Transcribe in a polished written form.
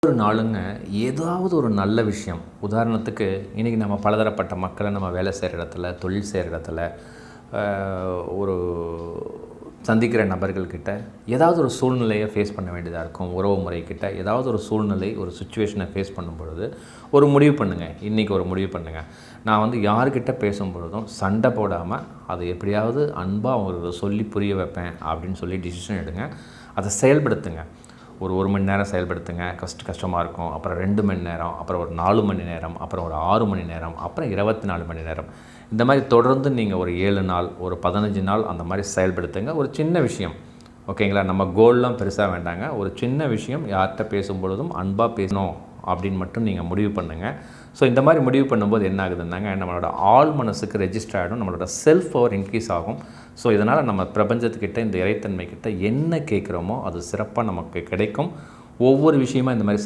ஒரு நாளுங்க ஏதாவது ஒரு நல்ல விஷயம், உதாரணத்துக்கு இன்றைக்கி நம்ம பலதரப்பட்ட மக்களை நம்ம வேலை செய்கிற இடத்துல, தொழில் செய்கிற இடத்துல, ஒரு சந்திக்கிற நபர்கள்கிட்ட ஏதாவது ஒரு சூழ்நிலையை ஃபேஸ் பண்ண வேண்டியதாக இருக்கும். உறவு முறைக்கிட்ட ஏதாவது ஒரு சூழ்நிலை, ஒரு சிச்சுவேஷனை ஃபேஸ் பண்ணும் பொழுது ஒரு முடிவு பண்ணுங்கள். இன்றைக்கி ஒரு முடிவு பண்ணுங்கள். நான் வந்து யார்கிட்ட பேசும்பொழுதும் சண்டை போடாமல் அதை எப்படியாவது அன்பாக அவங்களுக்கு சொல்லி புரிய வைப்பேன் அப்படின்னு சொல்லி டிசிஷன் எடுங்க. அதை செயல்படுத்துங்க. ஒரு மணி நேரம் செயல்படுத்துங்க. கஷ்டமாக இருக்கும். அப்புறம் 2 மணி நேரம், அப்புறம் ஒரு 4 மணி நேரம், அப்புறம் ஒரு 6 மணி நேரம், அப்புறம் 24 மணி நேரம். இந்த மாதிரி தொடர்ந்து நீங்கள் ஒரு 7 நாள், ஒரு 15 நாள் அந்த மாதிரி செயல்படுத்துங்க. ஒரு சின்ன விஷயம், ஓகேங்களா? நம்ம கோல்லாம் பெருசாக வேண்டாங்க. ஒரு சின்ன விஷயம், யார்கிட்ட பேசும்பொழுதும் அன்பாக பேசணும் அப்படின்னு மட்டும் நீங்கள் முடிவு பண்ணுங்கள். ஸோ இந்த மாதிரி முடிவு பண்ணும்போது என்ன ஆகுதுன்னாங்க, நம்மளோட ஆள் மனசுக்கு ரெஜிஸ்டர் ஆகிடும். நம்மளோட செல்ஃப் பவர் இன்க்ரீஸ் ஆகும். ஸோ இதனால் நம்ம பிரபஞ்சத்துக்கிட்ட, இந்த இறைத்தன்மைக்கிட்ட என்ன கேட்குறோமோ அது சிறப்பாக நமக்கு கிடைக்கும். ஒவ்வொரு விஷயமா இந்த மாதிரி